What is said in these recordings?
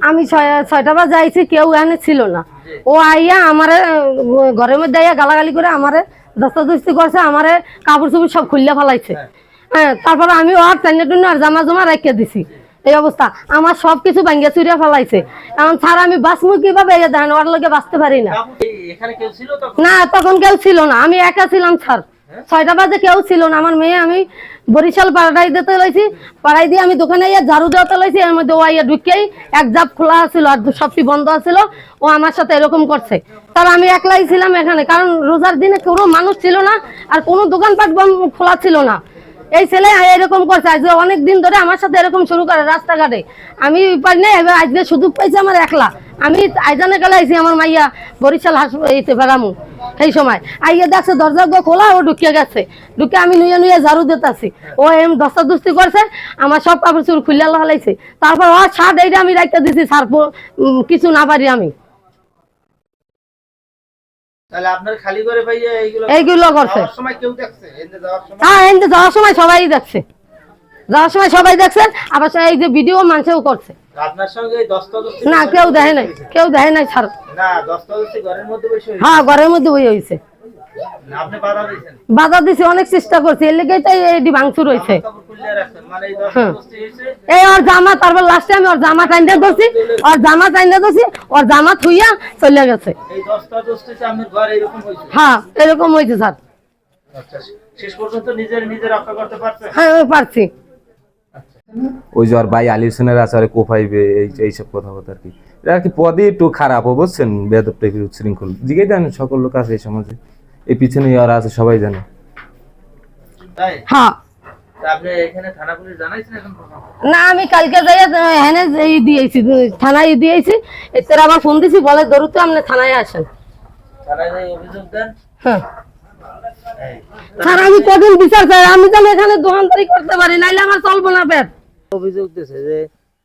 আমি 6টা বাজে যাইছি, কেউ এখানে ছিল না। ও আইয়া আমারে ঘরের মধ্যে আইয়া গালাগালি করে আমারে দস্তাদস্তি করছে, আমারে কাপড় চোপড় সব খুললে ফেলাইছে। হ্যাঁ, তারপরে আমি ওর টাইনে টুনে আর জামা জমা রেখে দিছি। এই অবস্থা, আমার সবকিছু ভাঙ্গিয়া চুরিয়া ফেলাইছে। এখন স্যার আমি বাঁচবো কিভাবে? দেখেন, ওর লোকে বাঁচতে পারি না। না, তখন কেউ ছিল না, আমি একা ছিলাম স্যার। 6টা বাজে কেউ ছিল না। আমার মেয়ে আমি বরিশাল পাড়াই দিতে লাইছি, পাড়াই দিয়ে আমি দোকানে ইয়া ঝাড়ু দেওয়াতে লাইছি। এর মধ্যে ও আইয়া ঢুকেই এক জাপ খোলা ছিল আর সবটি বন্ধ ছিল। ও আমার সাথে এরকম করছে। তার আমি একলাই ছিলাম এখানে, কারণ রোজার দিনে কোনো মানুষ ছিল না আর কোনো দোকানপাট খোলা ছিল না। এই ছেলে এরকম করছে, আজকে অনেক দিন ধরে আমার সাথে এরকম শুরু করে রাস্তাঘাটে। আমি পারি না, এবার আজকে সুযোগ পাইছি আমার একলা। আমি আইজানে গেলে আইছি আমার মাইয়া বরিশাল হাসপাতালে বেড়ামু। সেই সময় আইয়া দেখছে দরজা খোলা, ও ঢুকিয়ে গেছে। ঢুকে আমি নুয়ে নুয়ে ঝাড়ু দিতেছি, ও এম দস্তাদস্তি করছে, আমার সব কাপড় চোপড় খুলে ফেলাইছে। তারপর ও শার্ট এইটা আমি রাখতে দিছি, স্যার কিছু না পারি আমি। এইগুলো করছে। হ্যাঁ, এনতে যাওয়ার সময় সবাই দেখছে, যাওয়ার সময় সবাই দেখছে। আবার এই যে ভিডিও মানুষও করছে। না, কেউ দেখে নাই, কেউ দেখে নাই স্যার। হ্যাঁ, ঘরের মধ্যে বই হয়েছে। বাধা দিছে, অনেক চেষ্টা করছে, এর লেগেই তাই এটি ভাঙচুর হয়েছে। এই ওর জামা, তারপর লাস্টে আমি ওর জামা টাইনা ধরছি, ওর জামা টাইনা ধরছি, ওর জামা থুইয়া চলে গেছে। হ্যাঁ, এরকম হয়েছে স্যার। হ্যাঁ, পারছি। ওই যে আর ভাই আলী হোসেনের আছে কোফাইবে এইসব কথাবার্তা আর কি, এটা আর কি পদে একটু খারাপ বুঝছেন, বেদব টাইপের উচ্ছৃঙ্খল জিজ্ঞেস জানেন সকল লোক আছে এই সমাজে, এই পিছনে আর আছে সবাই জানে। হ্যাঁ, না আমি কালকে যাই এখানে দিয়েছি, থানায় দিয়েছি। এর আবার ফোন দিছি, বলে দরুদ আপনি থানায় আসেন। হ্যাঁ স্যার, আমি কদিন বিচার চাই, আমি তো এখানে দোকানদারি করতে পারি, নাইলে আমার চলবো না পেট। অভিযোগ দিয়েছে যে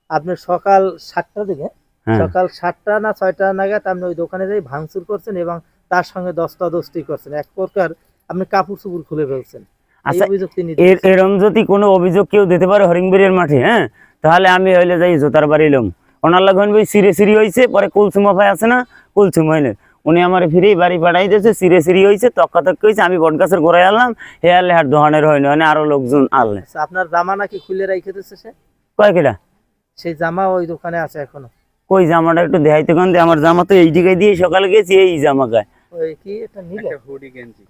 আপনি সকাল 7টা থেকে সকাল 7টা না 6টা নাগাদ আপনি ওই দোকানে যাই ভাঙচুর করছেন এবং তার সঙ্গে দস্তাদস্তি করছেন, এক প্রকার আপনি কাপড় চোপড় খুলে ফেলছেন। এরম যদি কোনো অভিযোগ কেউ দিতে পারে হরিংবেড়িয়ার মাঠে, হ্যাঁ, তাহলে আমি হইলে যাই জোতার বাড়ি লম। ওনার লাগন বই সিরি হয়েছে, পরে কুলসুম আফাই আছে না, কুলসুম হইলে উনি আমার ফিরে বাড়ি পাঠাই দিয়েছে, সিরি হয়েছে, তক্কাতক্কি হয়েছে। আমি বটগাছের গোড়ায় আনলাম, হে আনলে আর দোকানের হয়নি, মানে আরো লোকজন আনলে। আপনার জামা নাকি খুলে রেখে দিচ্ছে সে? কয় কিনা সেই জামা ওই দোকানে আছে এখনো? কই জামাটা একটু দেখাইতে কান, আমার জামা তো এই দিকে দিয়ে সকালে গেছি, এই জামা গায়ে। ওই কি এটা নিলে হুডি গেঞ্জি?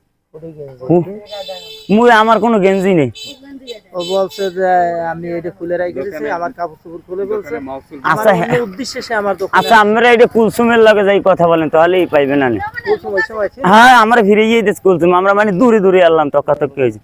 মুই আমার কোনো গেঞ্জি নেই। ও বলছে যে আমি এটা খুলে রেখে দিয়েছি, আমার কাপড় চোপড় খুলে বলছে। আচ্ছা, আমার উদ্দেশ্যে সে আমার দোকানে। আচ্ছা, আমরা এটা কুলসুমের লগে যাই কথা বলেন, তাহলেই পাইবেন না। কুলসুম ওই সময়? হ্যাঁ, আমরা ফিরে গিয়ে কুলসুম, আমরা মানে দূরে দূরে আনলাম, তক্কাতক্কি হয়েছে।